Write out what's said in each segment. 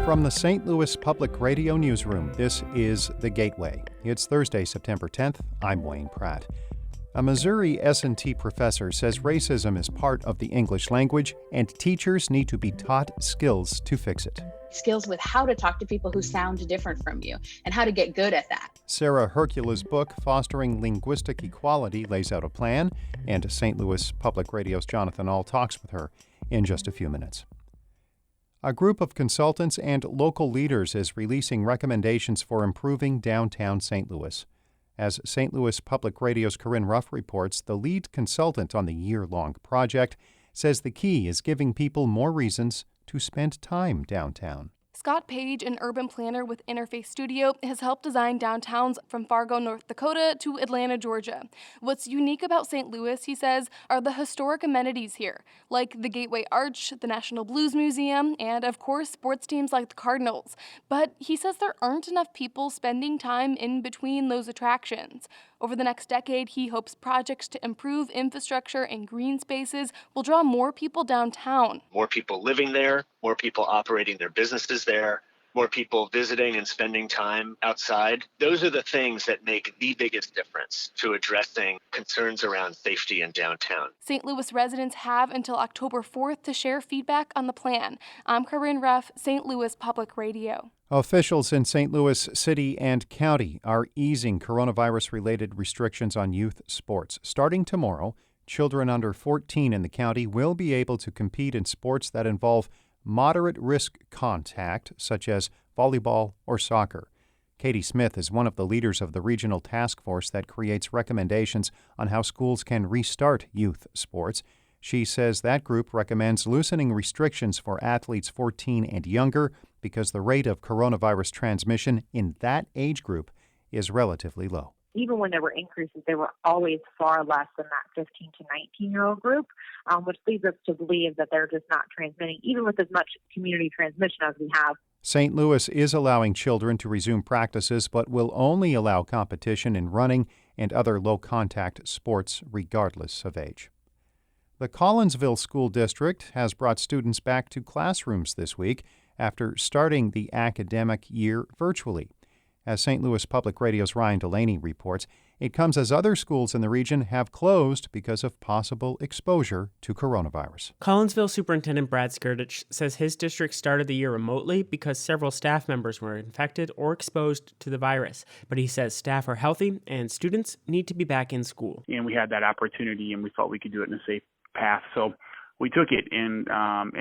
From the St. Louis Public Radio Newsroom, this is The Gateway. It's Thursday, September 10th. I'm Wayne Pratt. A Missouri S&T professor says racism is part of the English language and teachers need to be taught skills to fix it. Skills with how to talk to people who sound different from you and how to get good at that. Sarah Hercula's book, Fostering Linguistic Equality, lays out a plan, and St. Louis Public Radio's Jonathan Ahl talks with her in just a few minutes. A group of consultants and local leaders is releasing recommendations for improving downtown St. Louis. As St. Louis Public Radio's Corinne Ruff reports, the lead consultant on the year-long project says the key is giving people more reasons to spend time downtown. Scott Page, an urban planner with Interface Studio, has helped design downtowns from Fargo, North Dakota to Atlanta, Georgia. What's unique about St. Louis, he says, are the historic amenities here, like the Gateway Arch, the National Blues Museum, and, of course, sports teams like the Cardinals. But he says there aren't enough people spending time in between those attractions. Over the next decade, he hopes projects to improve infrastructure and green spaces will draw more people downtown. More people living there, more people operating their businesses there, more people visiting and spending time outside. Those are the things that make the biggest difference to addressing concerns around safety in downtown. St. Louis residents have until October 4th to share feedback on the plan. I'm Corinne Ruff, St. Louis Public Radio. Officials in St. Louis City and County are easing coronavirus-related restrictions on youth sports. Starting tomorrow, children under 14 in the county will be able to compete in sports that involve moderate-risk contact, such as volleyball or soccer. Katie Smith is one of the leaders of the regional task force that creates recommendations on how schools can restart youth sports. She says that group recommends loosening restrictions for athletes 14 and younger because the rate of coronavirus transmission in that age group is relatively low. Even when there were increases, they were always far less than that 15 to 19-year-old group, which leads us to believe that they're just not transmitting, even with as much community transmission as we have. St. Louis is allowing children to resume practices, but will only allow competition in running and other low-contact sports regardless of age. The Collinsville School District has brought students back to classrooms this week after starting the academic year virtually. As St. Louis Public Radio's Ryan Delaney reports, it comes as other schools in the region have closed because of possible exposure to coronavirus. Collinsville Superintendent Brad Skirtich says his district started the year remotely because several staff members were infected or exposed to the virus. But he says staff are healthy and students need to be back in school. And we had that opportunity and we thought we could do it in a safe path. So we took it and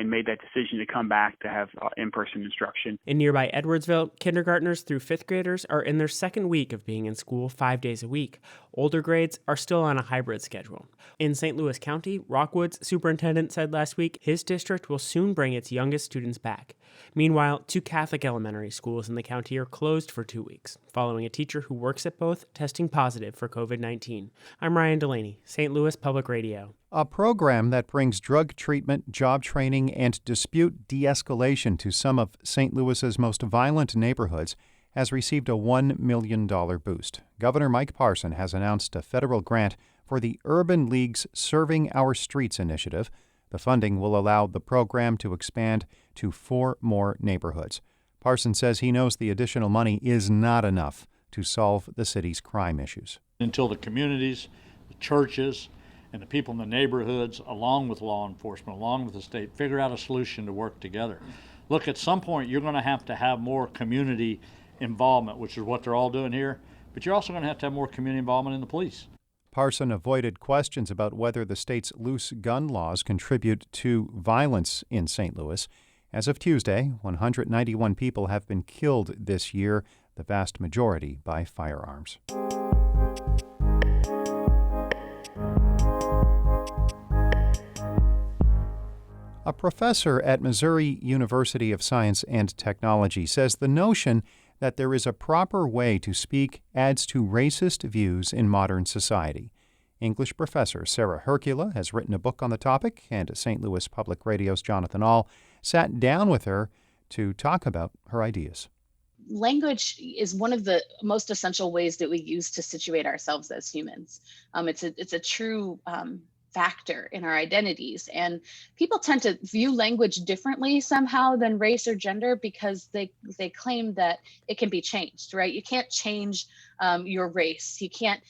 made that decision to come back to have in-person instruction. In nearby Edwardsville, kindergartners through fifth graders are in their second week of being in school 5 days a week. Older grades are still on a hybrid schedule. In St. Louis County, Rockwood's superintendent said last week his district will soon bring its youngest students back. Meanwhile, 2 Catholic elementary schools in the county are closed for 2 weeks, following a teacher who works at both testing positive for COVID-19. I'm Ryan Delaney, St. Louis Public Radio. A program that brings drug treatment, job training, and dispute de-escalation to some of St. Louis's most violent neighborhoods has received a $1 million boost. Governor Mike Parson has announced a federal grant for the Urban League's Serving Our Streets initiative. The funding will allow the program to expand to 4 more neighborhoods. Parson says he knows the additional money is not enough to solve the city's crime issues. Until the communities, the churches, and the people in the neighborhoods, along with law enforcement, along with the state, figure out a solution to work together. Look, at some point, you're going to have more community involvement, which is what they're all doing here, but you're also going to have more community involvement in the police. Parson avoided questions about whether the state's loose gun laws contribute to violence in St. Louis. As of Tuesday, 191 people have been killed this year, the vast majority by firearms. A professor at Missouri University of Science and Technology says the notion that there is a proper way to speak adds to racist views in modern society. English professor Sarah Hercula has written a book on the topic, and St. Louis Public Radio's Jonathan Ahl sat down with her to talk about her ideas. Language is one of the most essential ways that we use to situate ourselves as humans. It's a true factor in our identities. And people tend to view language differently somehow than race or gender because they claim that it can be changed, right? You can't change your race. You can't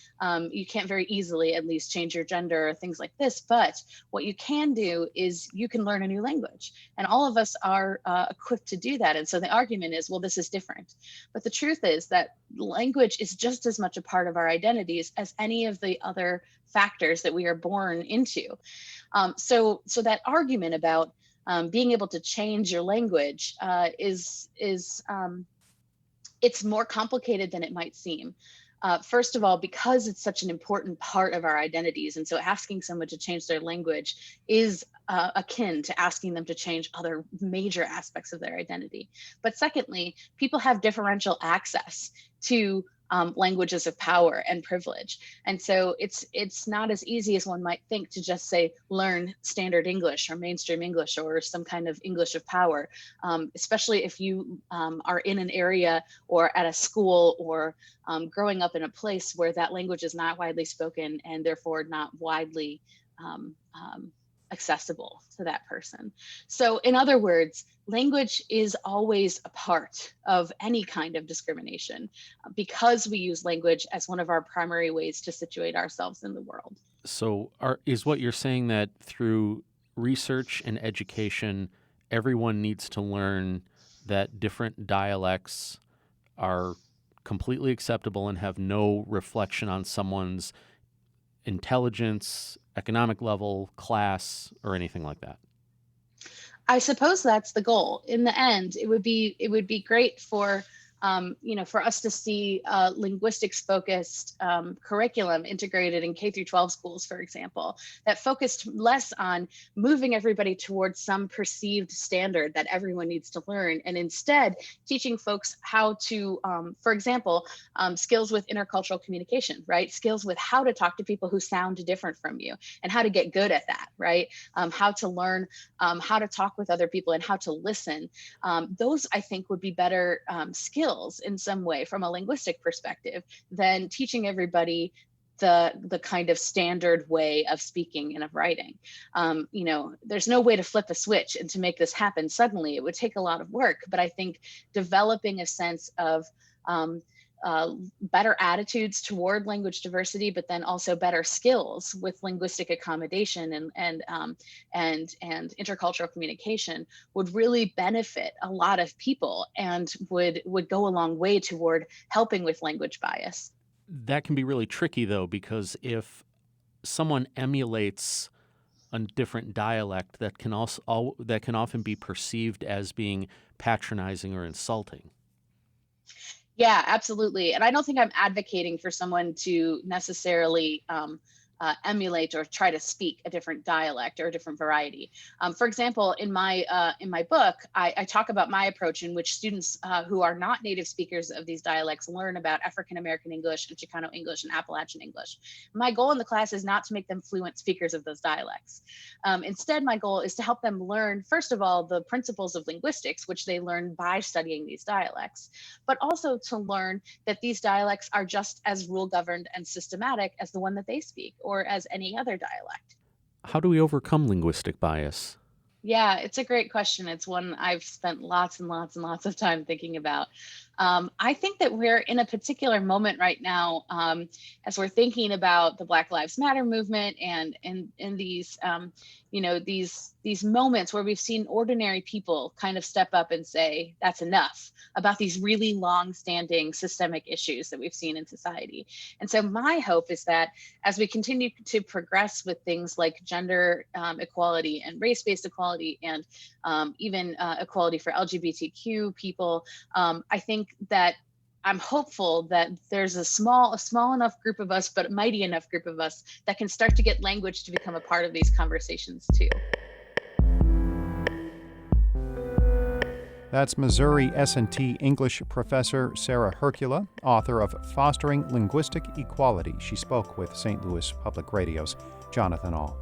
very easily at least change your gender or things like this. But what you can do is you can learn a new language, and all of us are equipped to do that. And so the argument is, well, this is different. But the truth is that language is just as much a part of our identities as any of the other factors that we are born into. So that argument about being able to change your language is it's more complicated than it might seem. First of all, because it's such an important part of our identities. And so asking someone to change their language is akin to asking them to change other major aspects of their identity. But secondly, people have differential access to languages of power and privilege. And so it's not as easy as one might think to just say, learn standard English or mainstream English or some kind of English of power, especially if you are in an area or at a school or growing up in a place where that language is not widely spoken and therefore not widely accessible to that person. So in other words, language is always a part of any kind of discrimination because we use language as one of our primary ways to situate ourselves in the world. So is what you're saying that through research and education, everyone needs to learn that different dialects are completely acceptable and have no reflection on someone's intelligence, economic level, class, or anything like that? I suppose that's the goal. In the end, it would be great for for us to see linguistics focused curriculum integrated in K through 12 schools, for example, that focused less on moving everybody towards some perceived standard that everyone needs to learn, and instead teaching folks how to, for example, skills with intercultural communication, right? Skills with how to talk to people who sound different from you and how to get good at that, right? How to learn how to talk with other people and how to listen. Those, I think, would be better skills in some way from a linguistic perspective than teaching everybody the kind of standard way of speaking and of writing. There's no way to flip a switch and to make this happen suddenly. It would take a lot of work, but I think developing a sense of better attitudes toward language diversity, but then also better skills with linguistic accommodation and intercultural communication would really benefit a lot of people and would go a long way toward helping with language bias. That can be really tricky, though, because if someone emulates a different dialect, that can often be perceived as being patronizing or insulting. Yeah, absolutely. And I don't think I'm advocating for someone to necessarily emulate or try to speak a different dialect or a different variety. For example, in my book, I talk about my approach in which students who are not native speakers of these dialects learn about African American English and Chicano English and Appalachian English. My goal in the class is not to make them fluent speakers of those dialects. Instead, my goal is to help them learn, first of all, the principles of linguistics, which they learn by studying these dialects, but also to learn that these dialects are just as rule governed and systematic as the one that they speak, or as any other dialect. How do we overcome linguistic bias? Yeah, it's a great question. It's one I've spent lots and lots and lots of time thinking about. I think that we're in a particular moment right now as we're thinking about the Black Lives Matter movement and these, these moments where we've seen ordinary people kind of step up and say, that's enough about these really long-standing systemic issues that we've seen in society. And so my hope is that as we continue to progress with things like gender equality and race-based equality and even equality for LGBTQ people, I think that I'm hopeful that there's a small enough group of us, but a mighty enough group of us that can start to get language to become a part of these conversations too. That's Missouri S&T English professor Sarah Hercula, author of Fostering Linguistic Equality. She spoke with St. Louis Public Radio's Jonathan Ahl.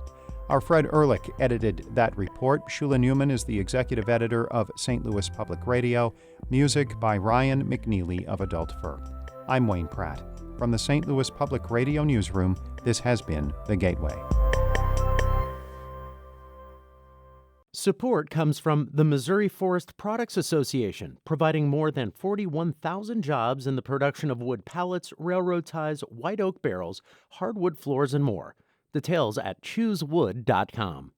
Our Fred Ehrlich edited that report. Shula Newman is the executive editor of St. Louis Public Radio. Music by Ryan McNeely of Adult Fur. I'm Wayne Pratt. From the St. Louis Public Radio Newsroom, this has been The Gateway. Support comes from the Missouri Forest Products Association, providing more than 41,000 jobs in the production of wood pallets, railroad ties, white oak barrels, hardwood floors, and more. Details at choosewood.com.